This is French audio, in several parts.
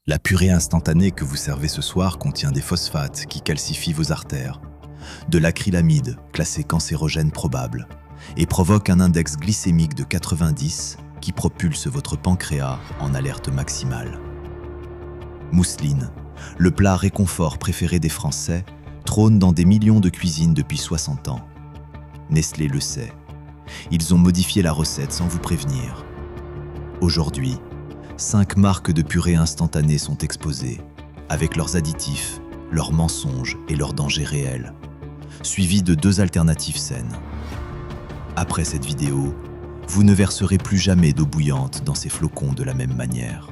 La purée instantanée que vous servez ce soir contient des phosphates qui calcifient vos artères, de l'acrylamide, classé cancérogène probable, et provoque un index glycémique de 90 qui propulse votre pancréas en alerte maximale. Mousseline, le plat réconfort préféré des Français, trône dans des millions de cuisines depuis 60 ans. Nestlé le sait. Ils ont modifié la recette sans vous prévenir. Aujourd'hui, 5 marques de purée instantanée sont exposées, avec leurs additifs, leurs mensonges et leurs dangers réels, suivis de 2 alternatives saines. Après cette vidéo, vous ne verserez plus jamais d'eau bouillante dans ces flocons de la même manière.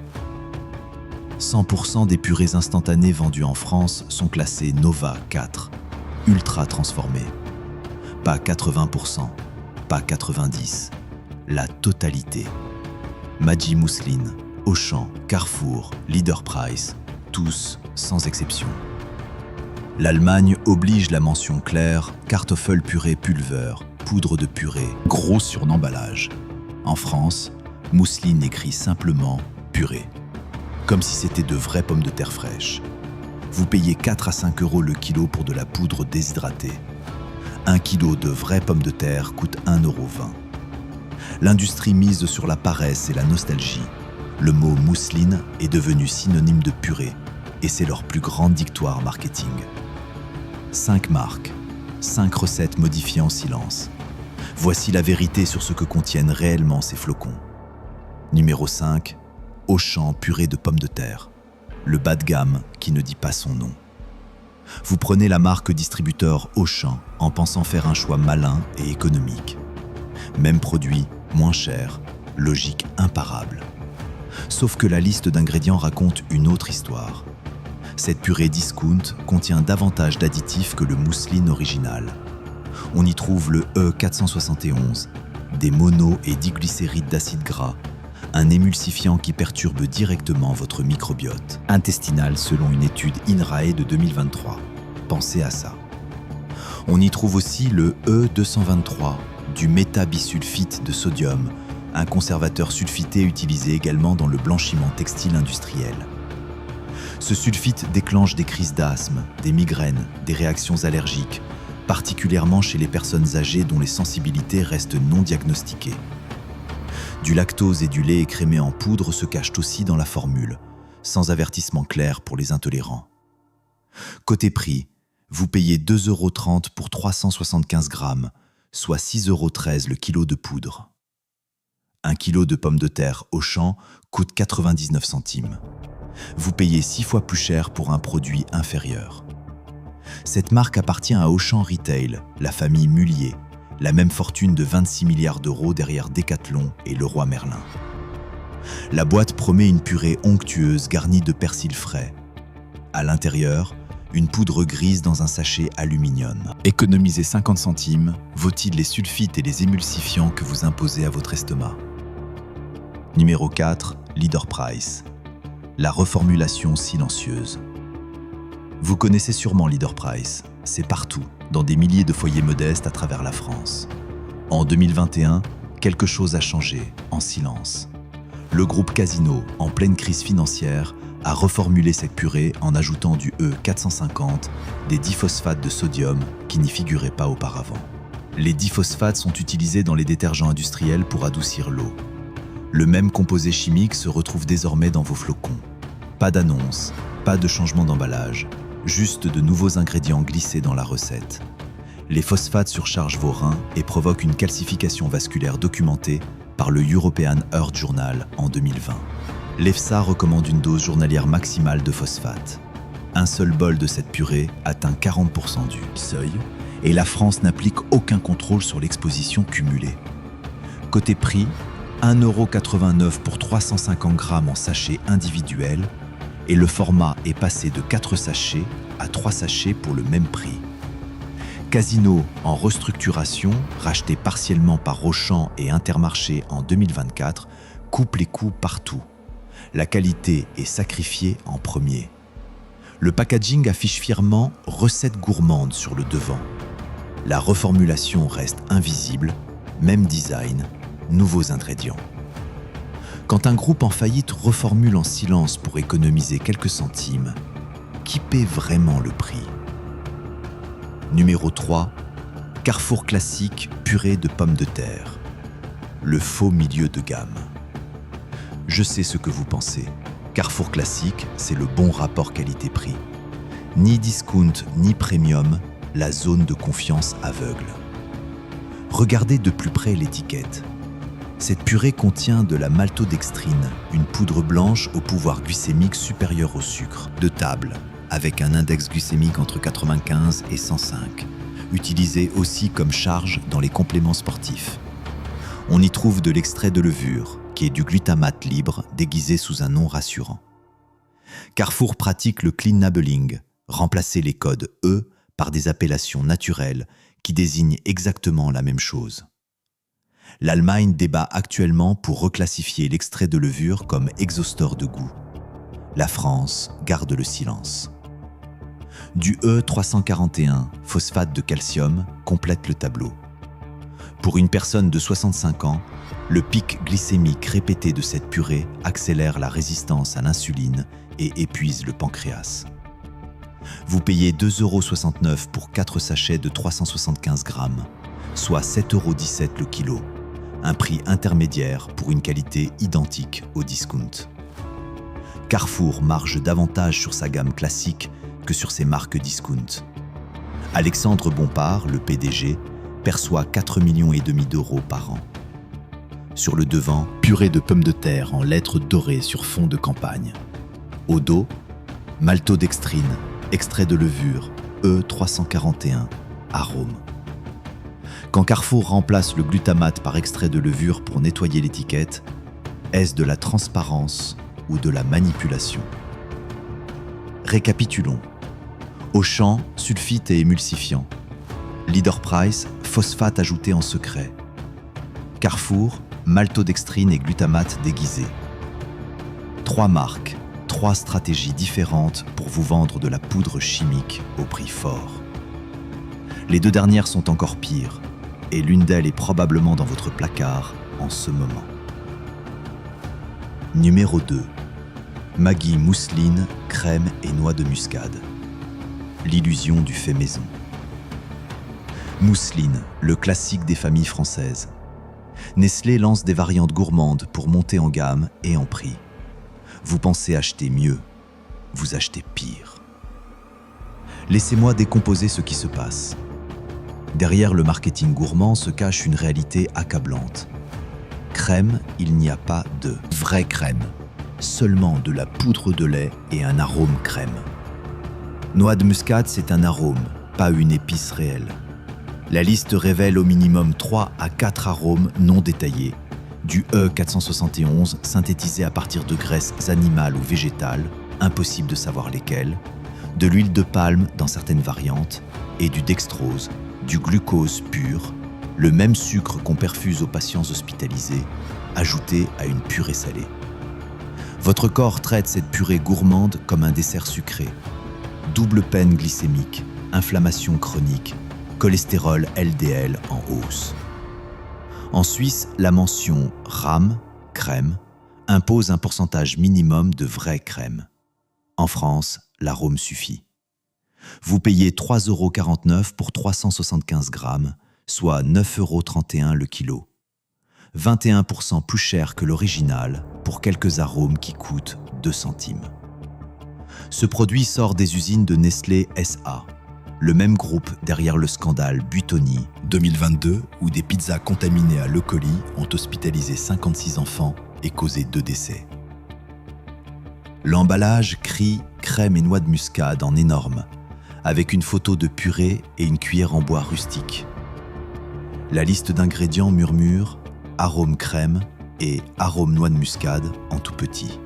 100% des purées instantanées vendues en France sont classées Nova 4, ultra transformées. Pas 80%, pas 90%, la totalité. Maggi Mousseline, Auchan, Carrefour, Leader Price, tous sans exception. L'Allemagne oblige la mention claire Kartoffel purée pulver, poudre de purée, gros sur l'emballage. En France, Mousseline écrit simplement purée, comme si c'était de vraies pommes de terre fraîches. Vous payez 4 à 5 € le kilo pour de la poudre déshydratée. 1 kilo de vraies pommes de terre coûte 1,20 €. L'industrie mise sur la paresse et la nostalgie. Le mot mousseline est devenu synonyme de purée et c'est leur plus grande victoire marketing. 5 marques, 5 recettes modifiées en silence. Voici la vérité sur ce que contiennent réellement ces flocons. Numéro 5, Auchan purée de pommes de terre. Le bas de gamme qui ne dit pas son nom. Vous prenez la marque distributeur Auchan en pensant faire un choix malin et économique. Même produit, moins cher, logique imparable. Sauf que la liste d'ingrédients raconte une autre histoire. Cette purée discount contient davantage d'additifs que le mousseline original. On y trouve le E471, des mono- et diglycérides d'acide gras, un émulsifiant qui perturbe directement votre microbiote intestinal selon une étude INRAE de 2023. Pensez à ça. On y trouve aussi le E223, du métabisulfite de sodium, un conservateur sulfité utilisé également dans le blanchiment textile industriel. Ce sulfite déclenche des crises d'asthme, des migraines, des réactions allergiques, particulièrement chez les personnes âgées dont les sensibilités restent non diagnostiquées. Du lactose et du lait écrémé en poudre se cachent aussi dans la formule, sans avertissement clair pour les intolérants. Côté prix, vous payez 2,30 € pour 375 grammes, soit 6,13 € le kilo de poudre. 1 kilo de pommes de terre Auchan coûte 99 centimes. Vous payez 6 fois plus cher pour un produit inférieur. Cette marque appartient à Auchan Retail, la famille Mullier, la même fortune de 26 milliards d'euros derrière Decathlon et Leroy Merlin. La boîte promet une purée onctueuse garnie de persil frais. À l'intérieur, une poudre grise dans un sachet aluminium. Économisez 50 centimes, vaut-il les sulfites et les émulsifiants que vous imposez à votre estomac. Numéro 4, Leader Price. La reformulation silencieuse. Vous connaissez sûrement Leader Price. C'est partout, dans des milliers de foyers modestes à travers la France. En 2021, quelque chose a changé, en silence. Le groupe Casino, en pleine crise financière, a reformulé cette purée en ajoutant du E450, des diphosphates de sodium qui n'y figuraient pas auparavant. Les diphosphates sont utilisés dans les détergents industriels pour adoucir l'eau. Le même composé chimique se retrouve désormais dans vos flocons. Pas d'annonce, pas de changement d'emballage, juste de nouveaux ingrédients glissés dans la recette. Les phosphates surchargent vos reins et provoquent une calcification vasculaire documentée par le European Heart Journal en 2020. L'EFSA recommande une dose journalière maximale de phosphate. Un seul bol de cette purée atteint 40% du seuil et la France n'applique aucun contrôle sur l'exposition cumulée. Côté prix, 1,89 € pour 350 grammes en sachet individuel et le format est passé de 4 sachets à 3 sachets pour le même prix. Casino, en restructuration, racheté partiellement par Auchan et Intermarché en 2024, coupe les coûts partout. La qualité est sacrifiée en premier. Le packaging affiche fièrement « recette gourmande » sur le devant. La reformulation reste invisible, même design, nouveaux ingrédients. Quand un groupe en faillite reformule en silence pour économiser quelques centimes, qui paie vraiment le prix? Numéro 3. Carrefour classique purée de pommes de terre. Le faux milieu de gamme. Je sais ce que vous pensez. Carrefour classique, c'est le bon rapport qualité-prix. Ni discount ni premium, la zone de confiance aveugle. Regardez de plus près l'étiquette. Cette purée contient de la maltodextrine, une poudre blanche au pouvoir glycémique supérieur au sucre, de table, avec un index glycémique entre 95 et 105, utilisé aussi comme charge dans les compléments sportifs. On y trouve de l'extrait de levure, qui est du glutamate libre déguisé sous un nom rassurant. Carrefour pratique le clean labeling, remplacer les codes E par des appellations naturelles qui désignent exactement la même chose. L'Allemagne débat actuellement pour reclassifier l'extrait de levure comme exhausteur de goût. La France garde le silence. Du E341, phosphate de calcium, complète le tableau. Pour une personne de 65 ans, le pic glycémique répété de cette purée accélère la résistance à l'insuline et épuise le pancréas. Vous payez 2,69 € pour 4 sachets de 375 grammes, soit 7,17 € le kilo, un prix intermédiaire pour une qualité identique au discount. Carrefour marge davantage sur sa gamme classique que sur ses marques discount. Alexandre Bompard, le PDG, perçoit 4,5 millions d'euros par an. Sur le devant, purée de pommes de terre en lettres dorées sur fond de campagne. Au dos, maltodextrine, extrait de levure, E341, arôme. Quand Carrefour remplace le glutamate par extrait de levure pour nettoyer l'étiquette, est-ce de la transparence ou de la manipulation? Récapitulons. Auchan, sulfite et émulsifiant. Leader Price, phosphate ajouté en secret. Carrefour, maltodextrine et glutamate déguisés. 3 marques, 3 stratégies différentes pour vous vendre de la poudre chimique au prix fort. Les 2 dernières sont encore pires, et l'une d'elles est probablement dans votre placard en ce moment. Numéro 2. Maggi mousseline, crème et noix de muscade. L'illusion du fait maison. Mousseline, le classique des familles françaises. Nestlé lance des variantes gourmandes pour monter en gamme et en prix. Vous pensez acheter mieux, vous achetez pire. Laissez-moi décomposer ce qui se passe. Derrière le marketing gourmand se cache une réalité accablante. Crème, il n'y a pas de vraie crème, seulement de la poudre de lait et un arôme crème. Noix de muscade, c'est un arôme, pas une épice réelle. La liste révèle au minimum 3 à 4 arômes non détaillés, du E471 synthétisé à partir de graisses animales ou végétales, impossible de savoir lesquelles, de l'huile de palme dans certaines variantes, et du dextrose, du glucose pur, le même sucre qu'on perfuse aux patients hospitalisés, ajouté à une purée salée. Votre corps traite cette purée gourmande comme un dessert sucré. Double peine glycémique, inflammation chronique, cholestérol LDL en hausse. En Suisse, la mention RAM, crème, impose un pourcentage minimum de vraie crème. En France, l'arôme suffit. Vous payez 3,49 € pour 375 grammes, soit 9,31 € le kilo. 21% plus cher que l'original pour quelques arômes qui coûtent 2 centimes. Ce produit sort des usines de Nestlé SA, le même groupe derrière le scandale Buitoni 2022 où des pizzas contaminées à l'E. coli ont hospitalisé 56 enfants et causé 2 décès. L'emballage crie crème et noix de muscade en énorme, avec une photo de purée et une cuillère en bois rustique. La liste d'ingrédients murmure arôme crème et arôme noix de muscade en tout petit.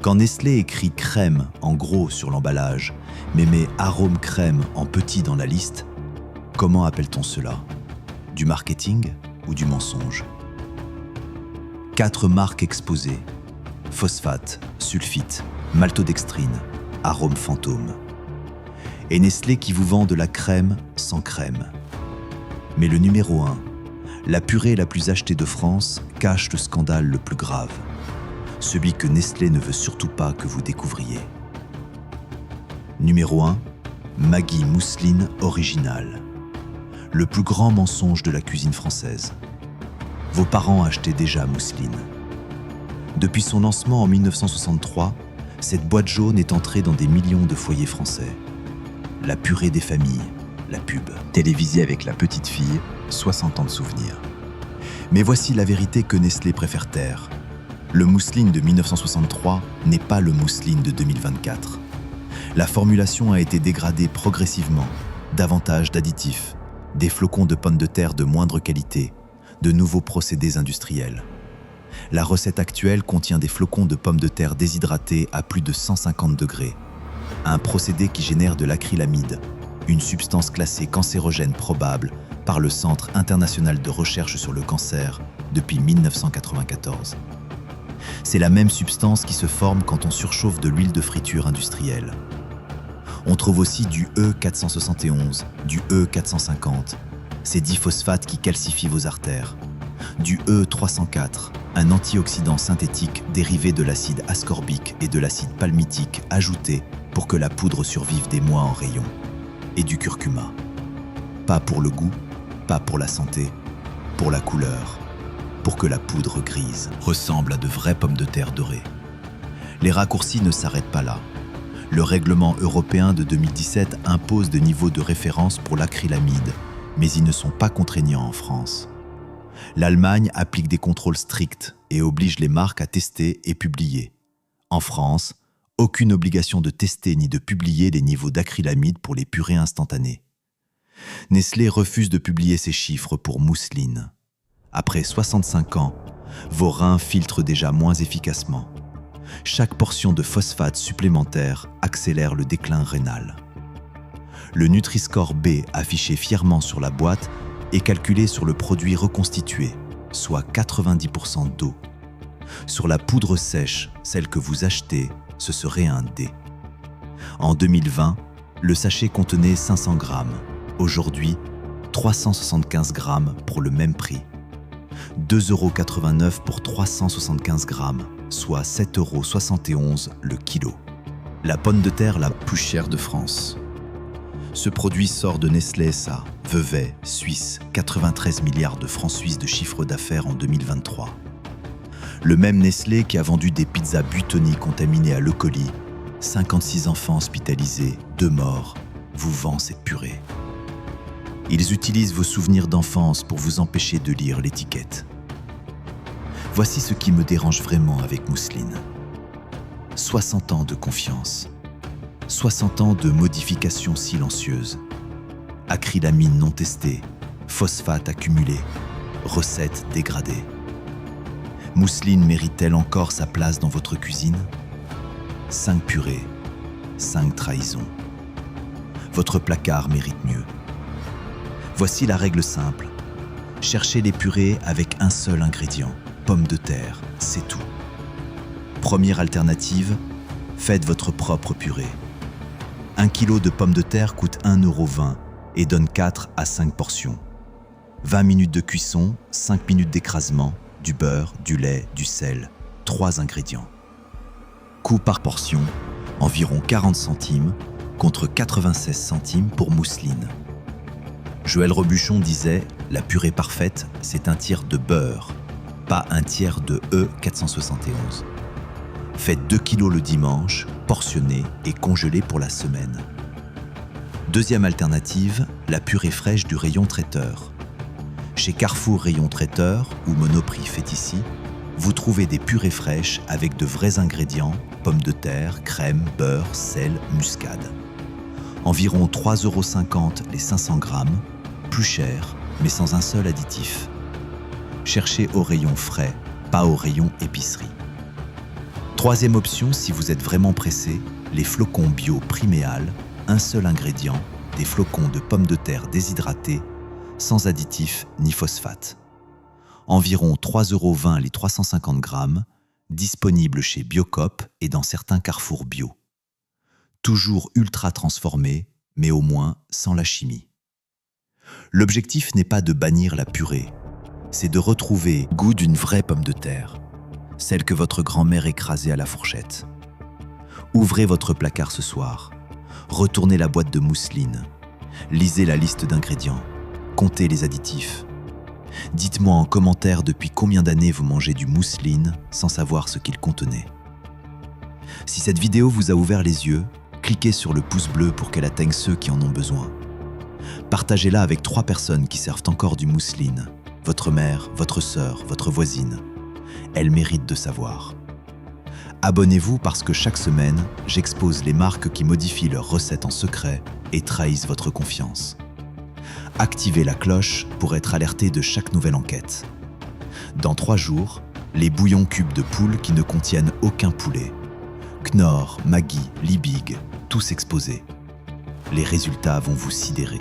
Quand Nestlé écrit crème en gros sur l'emballage, mais met arôme crème en petit dans la liste, comment appelle-t-on cela? Du marketing ou du mensonge? 4 marques exposées: phosphate, sulfite, maltodextrine, arôme fantôme. Et Nestlé qui vous vend de la crème sans crème. Mais le numéro 1, la purée la plus achetée de France, cache le scandale le plus grave, celui que Nestlé ne veut surtout pas que vous découvriez. Numéro 1. Maggi mousseline originale. Le plus grand mensonge de la cuisine française. Vos parents achetaient déjà mousseline. Depuis son lancement en 1963, cette boîte jaune est entrée dans des millions de foyers français. La purée des familles, la pub. Télévisée avec la petite fille, 60 ans de souvenirs. Mais voici la vérité que Nestlé préfère taire. Le mousseline de 1963 n'est pas le mousseline de 2024. La formulation a été dégradée progressivement, davantage d'additifs, des flocons de pommes de terre de moindre qualité, de nouveaux procédés industriels. La recette actuelle contient des flocons de pommes de terre déshydratés à plus de 150 degrés, un procédé qui génère de l'acrylamide, une substance classée cancérogène probable par le Centre international de recherche sur le cancer depuis 1994. C'est la même substance qui se forme quand on surchauffe de l'huile de friture industrielle. On trouve aussi du E471, du E450, ces diphosphates qui calcifient vos artères, du E304, un antioxydant synthétique dérivé de l'acide ascorbique et de l'acide palmitique ajouté pour que la poudre survive des mois en rayon, et du curcuma. Pas pour le goût, pas pour la santé, pour la couleur, pour que la poudre grise ressemble à de vraies pommes de terre dorées. Les raccourcis ne s'arrêtent pas là. Le règlement européen de 2017 impose des niveaux de référence pour l'acrylamide, mais ils ne sont pas contraignants en France. L'Allemagne applique des contrôles stricts et oblige les marques à tester et publier. En France, aucune obligation de tester ni de publier les niveaux d'acrylamide pour les purées instantanées. Nestlé refuse de publier ces chiffres pour mousseline. Après 65 ans, vos reins filtrent déjà moins efficacement. Chaque portion de phosphate supplémentaire accélère le déclin rénal. Le Nutri-Score B affiché fièrement sur la boîte est calculé sur le produit reconstitué, soit 90% d'eau. Sur la poudre sèche, celle que vous achetez, ce serait un D. En 2020, le sachet contenait 500 grammes. Aujourd'hui, 375 grammes pour le même prix. 2,89 € pour 375 grammes, soit 7,71 € le kilo. La pomme de terre la plus chère de France. Ce produit sort de Nestlé SA, Vevey, Suisse, 93 milliards de francs suisses de chiffre d'affaires en 2023. Le même Nestlé qui a vendu des pizzas Buitoni contaminées à l'E. coli, 56 enfants hospitalisés, 2 morts, vous vend cette purée. Ils utilisent vos souvenirs d'enfance pour vous empêcher de lire l'étiquette. Voici ce qui me dérange vraiment avec mousseline. 60 ans de confiance. 60 ans de modifications silencieuses. Acrylamine non testée, phosphate accumulé, recettes dégradées. Mousseline mérite-t-elle encore sa place dans votre cuisine ? 5 purées, 5 trahisons. Votre placard mérite mieux. Voici la règle simple. Cherchez les purées avec un seul ingrédient, pommes de terre, c'est tout. Première alternative, faites votre propre purée. 1 kg de pommes de terre coûte 1,20 € et donne 4 à 5 portions. 20 minutes de cuisson, 5 minutes d'écrasement, du beurre, du lait, du sel, 3 ingrédients. Coût par portion, environ 40 centimes contre 96 centimes pour mousseline. Joël Robuchon disait « La purée parfaite, c'est un tiers de beurre, pas un tiers de E471 ». Faites 2 kg le dimanche, portionnez et congelez pour la semaine. Deuxième alternative, la purée fraîche du rayon traiteur. Chez Carrefour Rayon Traiteur, ou Monoprix fait ici, vous trouvez des purées fraîches avec de vrais ingrédients, pommes de terre, crème, beurre, sel, muscade. Environ 3,50 € les 500 grammes, plus cher, mais sans un seul additif. Cherchez au rayon frais, pas au rayon épicerie. Troisième option, si vous êtes vraiment pressé, les flocons bio Priméal, un seul ingrédient, des flocons de pommes de terre déshydratés, sans additifs ni phosphate. Environ 3,20 € les 350 grammes, disponibles chez Biocoop et dans certains carrefours bio. Toujours ultra transformés, mais au moins sans la chimie. L'objectif n'est pas de bannir la purée, c'est de retrouver le goût d'une vraie pomme de terre, celle que votre grand-mère écrasait à la fourchette. Ouvrez votre placard ce soir, retournez la boîte de mousseline, lisez la liste d'ingrédients, comptez les additifs. Dites-moi en commentaire depuis combien d'années vous mangez du mousseline sans savoir ce qu'il contenait. Si cette vidéo vous a ouvert les yeux, cliquez sur le pouce bleu pour qu'elle atteigne ceux qui en ont besoin. Partagez-la avec 3 personnes qui servent encore du mousseline, votre mère, votre sœur, votre voisine. Elles méritent de savoir. Abonnez-vous parce que chaque semaine, j'expose les marques qui modifient leurs recettes en secret et trahissent votre confiance. Activez la cloche pour être alerté de chaque nouvelle enquête. Dans 3 jours, les bouillons cubes de poule qui ne contiennent aucun poulet. Knorr, Maggi, Liebig, tous exposés. Les résultats vont vous sidérer.